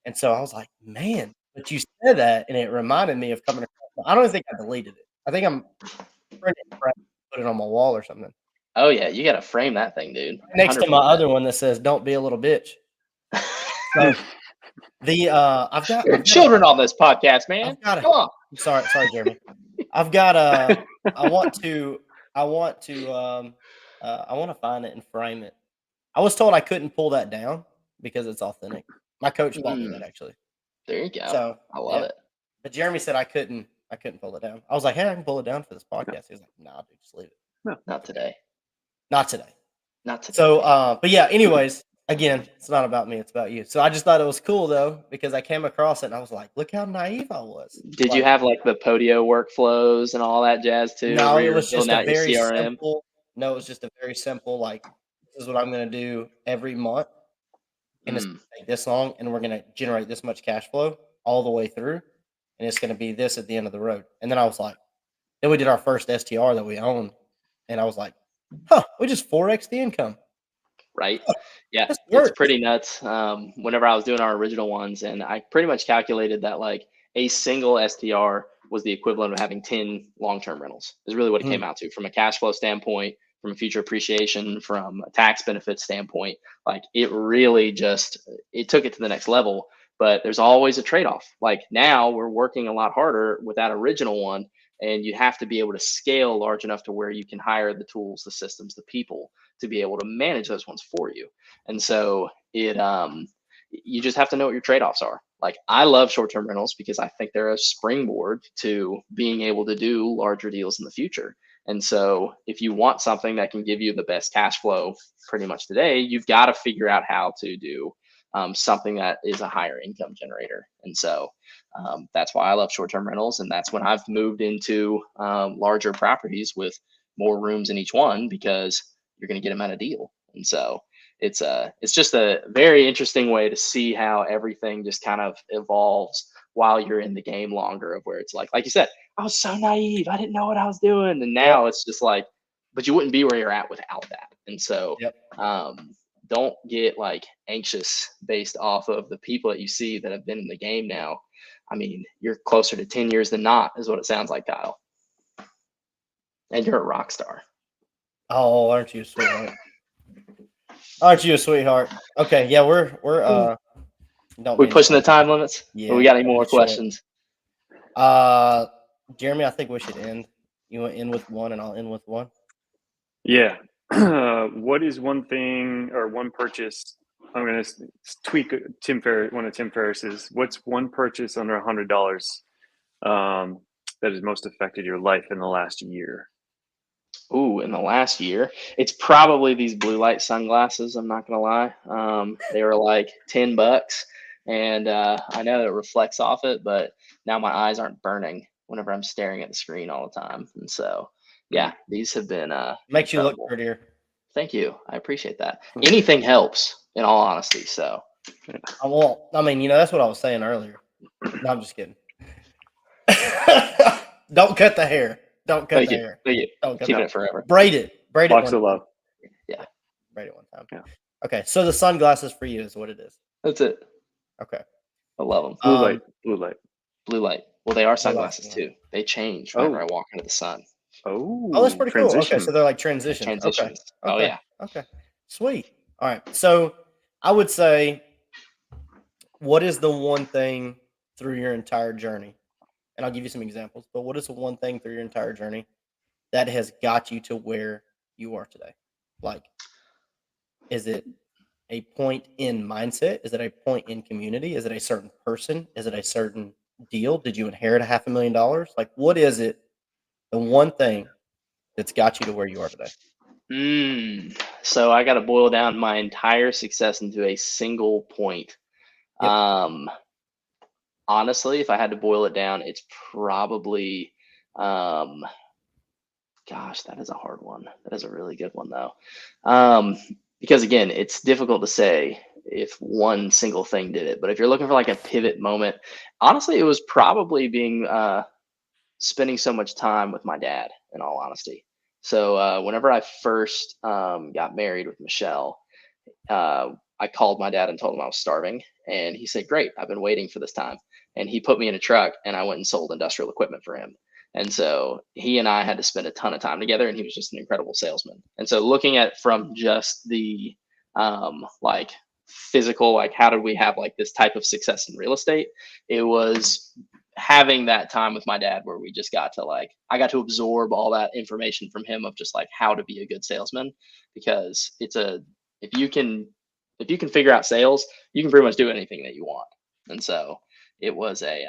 And so I was like, man, but you said that, and it reminded me of coming across. I don't think I deleted it. I think I'm put it on my wall or something. Oh yeah, you got to frame that thing, dude. Next to my other one that says, "Don't be a little bitch." So I've got children on this podcast, man. Come on. Sorry, Jeremy. I've got I want to find it and frame it. I was told I couldn't pull that down because it's authentic. My coach taught me that actually. There you go. So I love it. But Jeremy said I couldn't pull it down. I was like, hey, I can pull it down for this podcast. He was like, nah, dude, just leave it. No, not today. Not today. Not today. So but yeah, anyways, again, it's not about me, it's about you. So I just thought it was cool though, because I came across it and I was like, look how naive I was. Did you have like the Podio workflows and all that jazz too? No, it was just a very simple. No, it was just a very simple like, this is what I'm going to do every month, and it's going to take this long, and we're going to generate this much cash flow all the way through, and it's going to be this at the end of the road. And then I was like, then we did our first STR that we owned, and I was like, we just 4x the income. Right. Yeah, it's pretty nuts. Whenever I was doing our original ones, and I pretty much calculated that like a single STR was the equivalent of having 10 long-term rentals is really what it came out to from a cash flow standpoint, from a future appreciation, from a tax benefit standpoint. Like it really it took it to the next level, but there's always a trade-off. Like now we're working a lot harder with that original one, and you have to be able to scale large enough to where you can hire the tools, the systems, the people to be able to manage those ones for you. And so you just have to know what your trade-offs are. Like I love short-term rentals because I think they're a springboard to being able to do larger deals in the future. And so if you want something that can give you the best cash flow pretty much today, you've got to figure out how to do something that is a higher income generator. And so that's why I love short-term rentals. And that's when I've moved into larger properties with more rooms in each one, because you're going to get them at a deal. And so it's just a very interesting way to see how everything just kind of evolves while you're in the game longer, of where it's like you said, I was so naive, I didn't know what I was doing. And now it's just like, but you wouldn't be where you're at without that. And so don't get like anxious based off of the people that you see that have been in the game now. I mean, you're closer to 10 years than not, is what it sounds like, Kyle. And you're a rock star. Oh, aren't you sweet? Aren't you a sweetheart? Okay, yeah, we're don't We mean pushing the to- time limits? Yeah, Or we got any gotta more be short. questions? Jeremy, I think we should end. You want to end with one, and I'll end with one. Yeah. What is one thing or one purchase? I'm going to tweak one of Tim Ferriss's. What's one purchase under $100 that has most affected your life in the last year? Ooh, in the last year, it's probably these blue light sunglasses. I'm not gonna lie. They were like $10, and I know it reflects off it, but now my eyes aren't burning whenever I'm staring at the screen all the time. And so, yeah, these have been Makes you look incredible. prettier. Thank you. I appreciate that. Anything helps, in all honesty. So, Well, I mean, that's what I was saying earlier. No, I'm just kidding. Don't cut the hair. Don't cut thank the you. hair. Thank you. Don't cut Keeping the it forever. Braid it. Braid it. Box one of time. love. Yeah. Braid it one time. Yeah. Okay, so the sunglasses for you is what it is. That's it. Okay. I love them. Blue light. Blue light. Blue light. Well, they are I like sunglasses that. too. They change whenever I walk into the sun. Oh, Oh, that's pretty cool. Okay, transition. so they're like transitions. Transitions. Okay. Oh yeah. Okay. Sweet. All right. So I would say, what is the one thing through your entire journey? And I'll give you some examples, but what is the one thing through your entire journey that has got you to where you are today? Like, is it a point in mindset? Is it a point in community? Is it a certain person? Is it a certain deal? Did you inherit $500,000? Like, what is it? The one thing that's got you to where you are today? So I got to boil down my entire success into a single point. Yep. Honestly, if I had to boil it down, it's probably, gosh, that is a hard one. That is a really good one though. Because again, it's difficult to say if one single thing did it, but if you're looking for like a pivot moment, honestly, it was probably spending so much time with my dad, in all honesty. So whenever I first got married with Michelle, I called my dad and told him I was starving, and he said, "Great, I've been waiting for this time." And he put me in a truck, and I went and sold industrial equipment for him. And so he and I had to spend a ton of time together, and he was just an incredible salesman. And so looking at from just the like physical, like how did we have like this type of success in real estate? It was having that time with my dad where we just got to I got to absorb all that information from him of just like how to be a good salesman, because if you can figure out sales, you can pretty much do anything that you want. And so it was a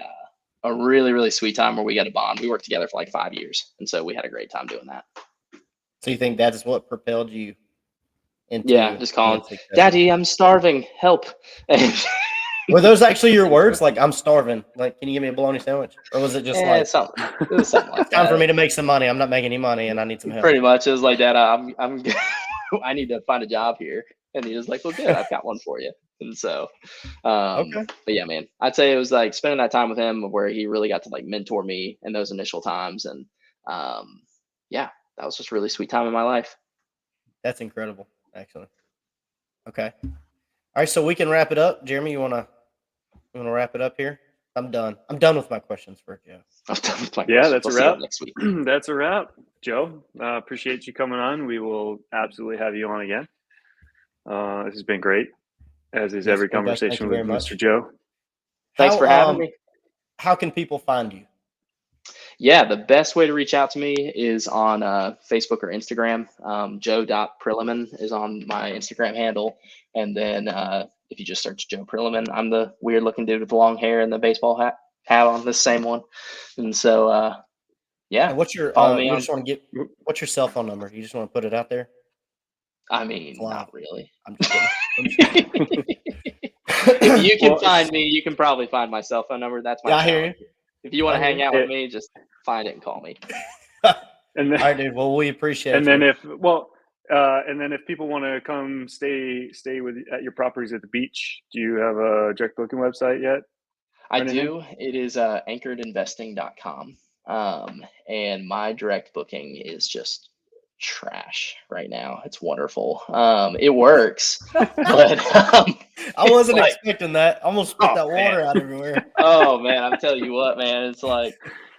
really, really sweet time where we got a bond. We worked together for like 5 years. And so we had a great time doing that. So you think that is what propelled you into? Yeah, just calling, "Daddy, I'm starving, help." Were those actually your words? Like, "I'm starving. Like, can you give me a bologna sandwich?" Or was it just it was something like time that. for me to make some money. I'm not making any money and I need some help. Pretty much. It was like, "Dad, I'm I need to find a job here." And he was like, "Well, good, I've got one for you." And so, Okay. But yeah, man, I'd say it was like spending that time with him where he really got to like mentor me in those initial times. And yeah, that was just a really sweet time in my life. That's incredible, actually. Okay. All right, so we can wrap it up. Jeremy, you wanna wrap it up here? I'm done. I'm done with my questions for Joe. I'm done with my Yeah, questions. that's We'll a see you wrap. next week. That's a wrap, Joe. Appreciate you coming on. We will absolutely have you on again. This has been great, as is Yes, every well, guys, thank conversation you with very much. Mr. Joe. Thanks for having me. How can people find you? Yeah, the best way to reach out to me is on Facebook or Instagram. Joe.Prillaman is on my Instagram handle. And then if you just search Joe Prillaman, I'm the weird looking dude with the long hair and the baseball hat on, the same one. And so, yeah. And what's your follow me you on. just want to get what's your cell phone number? You just want to put it out there? I mean, Wow. not really. I'm just kidding. If you can find me, you can probably find my cell phone number. That's my Yeah, I hear you. If you want I to hear hang you. out with me, just find it and call me. And then, All right, dude. Well, we appreciate and you. then if people want to come stay at your properties at the beach, do you have a direct booking website yet? I anything? do. It is anchoredinvesting.com. And my direct booking is just trash right now. It's wonderful. It works, but I wasn't like, expecting that. I almost spit Oh, that water out everywhere. oh man, I'm telling you what, man, it's like,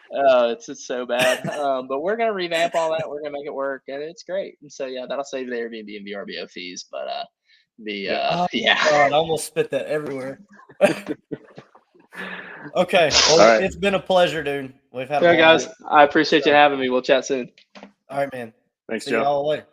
it's just so bad. But we're gonna revamp all that. We're gonna make it work, and it's great. And so yeah, that'll save the Airbnb and VRBO fees. But The Oh, yeah. God, I almost spit that everywhere. Okay. Well, All right. it's been a pleasure, dude. We've had a Yeah, ball guys, night. I appreciate you having me. We'll chat soon. All right, man. Thanks, See Joe. y'all later.